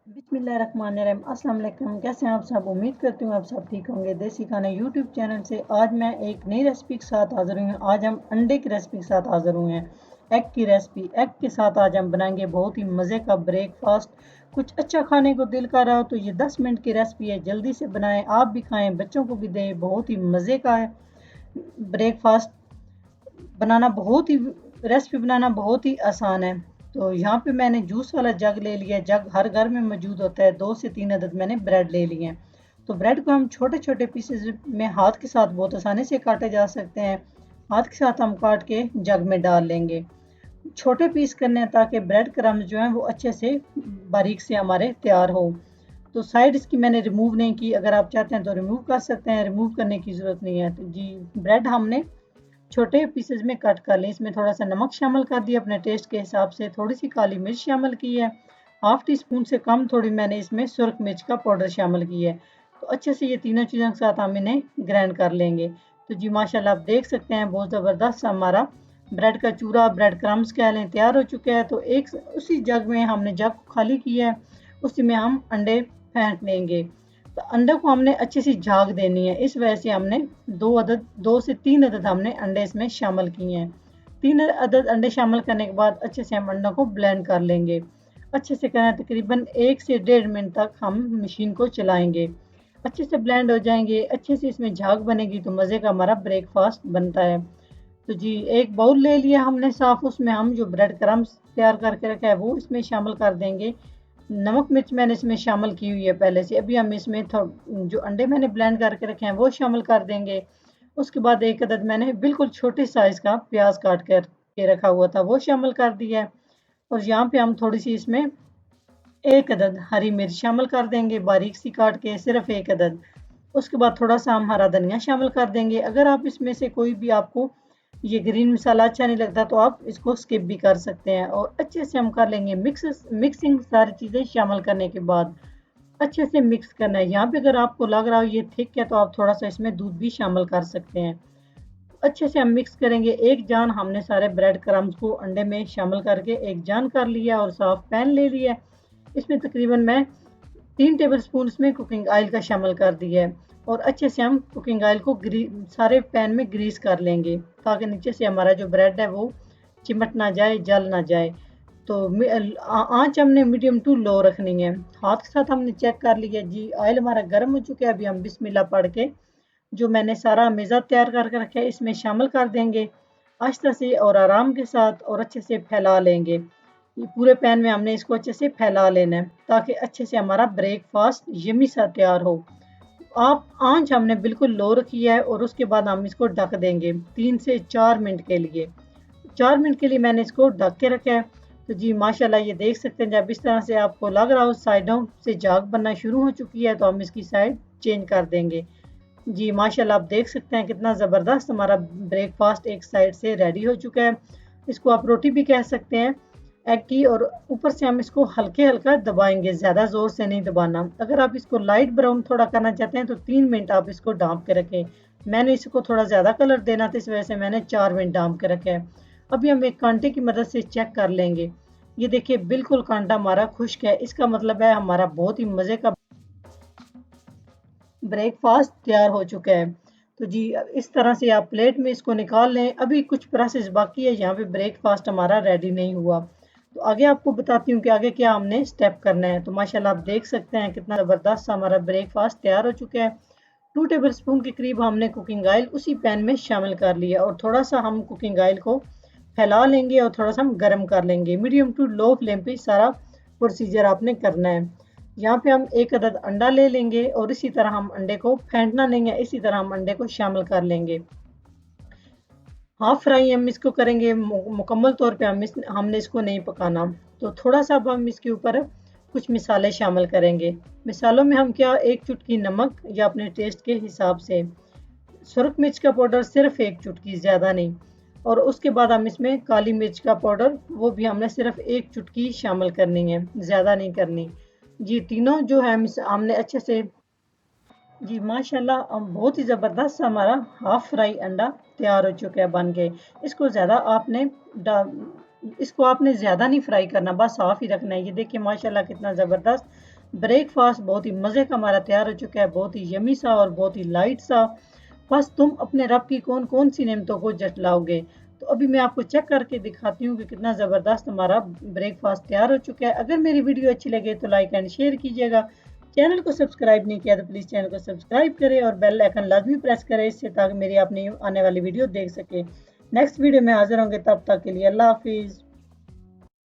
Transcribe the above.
बिस्मिल्लाहिर्रहमानिर्रहीम। अस्सलाम वालेकुम। कैसे हैं आप सब? उम्मीद करती हूँ आप सब ठीक होंगे। देसी खाना यूट्यूब चैनल से आज मैं एक नई रेसिपी के साथ हाज़िर हुई हूँ। आज हम अंडे की रेसिपी के साथ हाज़िर हुए हैं। एग की रेसिपी। एग के साथ आज हम बनाएंगे बहुत ही मज़े का ब्रेकफास्ट। कुछ अच्छा खाने को दिल कर रहा हो तो ये 10 मिनट की रेसिपी है, जल्दी से बनाएं, आप भी खाएं, बच्चों को भी दें। बहुत ही मज़े का है ब्रेकफास्ट। बनाना बहुत ही रेसिपी बनाना बहुत ही आसान है। तो यहाँ पे मैंने जूस वाला जग ले लिया है। जग हर घर में मौजूद होता है। 2 से 3 अदद मैंने ब्रेड ले लिए हैं। तो ब्रेड को हम छोटे छोटे पीसेस में हाथ के साथ बहुत आसानी से काटे जा सकते हैं। हाथ के साथ हम काट के जग में डाल लेंगे। छोटे पीस करने हैं ताकि ब्रेड क्रम्स जो हैं वो अच्छे से बारीक से हमारे तैयार हो। तो साइड इसकी मैंने रिमूव नहीं की। अगर आप चाहते हैं तो रिमूव कर सकते हैं, रिमूव करने की ज़रूरत नहीं है। तो जी, ब्रेड हमने छोटे पीसेज में कट कर लें। इसमें थोड़ा सा नमक शामिल कर दिया अपने टेस्ट के हिसाब से, थोड़ी सी काली मिर्च शामिल की है, हाफ टी स्पून से कम थोड़ी मैंने इसमें सुरख मिर्च का पाउडर शामिल किया है। तो अच्छे से ये तीनों चीज़ों के साथ हम इन्हें ग्राइंड कर लेंगे। तो जी माशाल्लाह आप देख सकते हैं बहुत ज़बरदस्त हमारा ब्रेड का चूरा, ब्रेड क्रम्स कह लें, तैयार हो चुका है। तो एक उसी जग में हमने जग को खाली किया है, उसी में हम अंडे फेंट लेंगे। तो अंडे को हमने अच्छी सी झाग देनी है, इस वजह से हमने 2 से 3 अदद हमने अंडे इसमें शामिल किए हैं। 3 अदद अंडे शामिल करने के बाद अच्छे से हम अंडों को ब्लेंड कर लेंगे। अच्छे से करना, तकरीबन 1 से 1.5 मिनट तक हम मशीन को चलाएंगे। अच्छे से ब्लेंड हो जाएंगे, अच्छे से इसमें झाग बनेगी तो मज़े का हमारा ब्रेकफास्ट बनता है। तो जी एक बाउल ले लिया हमने साफ, उसमें हम जो ब्रेड क्रम्स तैयार करके रखा है वो इसमें शामिल कर देंगे। नमक मिर्च मैंने इसमें शामिल की हुई है पहले से। अभी हम इसमें जो अंडे मैंने ब्लेंड करके रखे हैं वो शामिल कर देंगे। उसके बाद एक अदद मैंने बिल्कुल छोटे साइज का प्याज काट कर के रखा हुआ था वो शामिल कर दिया है। और यहाँ पे हम थोड़ी सी इसमें एक अदद हरी मिर्च शामिल कर देंगे, बारीक सी काट के, सिर्फ एक अदद। उसके बाद थोड़ा सा हम हरा धनिया शामिल कर देंगे। अगर आप इसमें से कोई भी आपको ये ग्रीन मसाला अच्छा नहीं लगता तो आप इसको स्किप भी कर सकते हैं। और अच्छे से हम कर लेंगे मिक्सिंग। सारी चीज़ें शामिल करने के बाद अच्छे से मिक्स करना है। यहाँ पे अगर आपको लग रहा हो ये थिक है तो आप थोड़ा सा इसमें दूध भी शामिल कर सकते हैं। अच्छे से हम मिक्स करेंगे। एक जान हमने सारे ब्रेड क्रम्स को अंडे में शामिल करके एक जान कर लिया और साफ पैन ले लिया। इसमें तकरीबन मैं 3 टेबल स्पून इसमें कुकिंग ऑयल का शामिल कर दिया है। और अच्छे से हम कुकिंग ऑयल को सारे पैन में ग्रीस कर लेंगे ताकि नीचे से हमारा जो ब्रेड है वो चिमट ना जाए, जल ना जाए। तो आंच हमने मीडियम टू लो रखनी है। हाथ के साथ हमने चेक कर लिया जी ऑयल हमारा गर्म हो चुका है। अभी हम बिस्मिल्लाह पढ़ के जो मैंने सारा मेज़ा तैयार करके रखा है इसमें शामिल कर देंगे आहिस्ता से और आराम के साथ, और अच्छे से फैला लेंगे। ये पूरे पैन में हमने इसको अच्छे से फैला लेना है ताकि अच्छे से हमारा ब्रेकफास्ट यमी सा तैयार हो। आप आंच हमने बिल्कुल लो रखी है और उसके बाद हम इसको ढक देंगे 3 से 4 मिनट के लिए। 4 मिनट के लिए मैंने इसको ढक के रखा है। तो जी माशाल्लाह ये देख सकते हैं, जब इस तरह से आपको लग रहा हो साइडों से झाग बनना शुरू हो चुकी है तो हम इसकी साइड चेंज कर देंगे। जी माशाल्लाह आप देख सकते हैं कितना ज़बरदस्त हमारा ब्रेकफास्ट एक साइड से रेडी हो चुका है। इसको आप रोटी भी कह सकते हैं एग की। और ऊपर से हम इसको हल्के हल्का दबाएंगे, ज़्यादा ज़ोर से नहीं दबाना। अगर आप इसको लाइट ब्राउन थोड़ा करना चाहते हैं तो 3 मिनट आप इसको ढाँप के रखें। मैंने इसको थोड़ा ज़्यादा कलर देना था, इस वजह से मैंने 4 मिनट ढाँप के रखा है। अभी हम एक कांटे की मदद से चेक कर लेंगे। ये देखिए बिल्कुल कांटा हमारा खुश्क है, इसका मतलब है हमारा बहुत ही मज़े का ब्रेकफास्ट तैयार हो चुका है। तो जी इस तरह से आप प्लेट में इसको निकाल लें। अभी कुछ प्रोसेस बाकी है, यहाँ पे ब्रेकफास्ट हमारा रेडी नहीं हुआ। तो आगे आपको बताती हूँ कि आगे क्या हमने स्टेप करना है। तो माशाल्लाह आप देख सकते हैं कितना ज़बरदस्त हमारा ब्रेकफास्ट तैयार हो चुका है। 2 टेबल स्पून के करीब हमने कुकिंग ऑयल उसी पैन में शामिल कर लिया और थोड़ा सा हम कुकिंग ऑयल को फैला लेंगे और थोड़ा सा हम गर्म कर लेंगे। मीडियम टू लो फ्लेम पे सारा प्रोसीजर आपने करना है। यहाँ पे हम एक अदद अंडा ले लेंगे और इसी तरह हम अंडे को फेंटना नहीं है, इसी तरह हम अंडे को शामिल कर लेंगे। हाफ फ्राई हम इसको करेंगे, मुकम्मल तौर पे हमने इसको नहीं पकाना। तो थोड़ा सा अब हम इसके ऊपर कुछ मिसाले शामिल करेंगे। मिसालों में हम क्या, एक चुटकी नमक या अपने टेस्ट के हिसाब से, सुरख मिर्च का पाउडर सिर्फ एक चुटकी, ज़्यादा नहीं। और उसके बाद हम इसमें काली मिर्च का पाउडर, वो भी हमने सिर्फ एक चुटकी शामिल करनी है, ज़्यादा नहीं करनी। जी तीनों जो है हमने अच्छे से, जी माशाल्लाह बहुत ही ज़बरदस्त हमारा हाफ फ्राई अंडा तैयार हो चुका है बन के। इसको ज़्यादा आपने इसको आपने ज़्यादा नहीं फ्राई करना, बस हाफ ही रखना है। ये देखिए माशाल्लाह कितना ज़बरदस्त ब्रेकफास्ट बहुत ही मज़े का हमारा तैयार हो चुका है, बहुत ही यमी सा और बहुत ही लाइट सा। बस तुम अपने रब की कौन कौन सी नेमतों को जटलाओगे। तो अभी मैं आपको चेक करके दिखाती हूँ कि कितना ज़बरदस्त हमारा ब्रेकफास्ट तैयार हो चुका है। अगर मेरी वीडियो अच्छी लगे तो लाइक एंड शेयर कीजिएगा। चैनल को सब्सक्राइब नहीं किया तो प्लीज़ चैनल को सब्सक्राइब करें और बेल आइकन लाजमी प्रेस करें, इससे ताकि मेरी आपने आने वाली वीडियो देख सके। नेक्स्ट वीडियो में हाजिर होंगे, तब तक के लिए अल्लाह हाफिज़।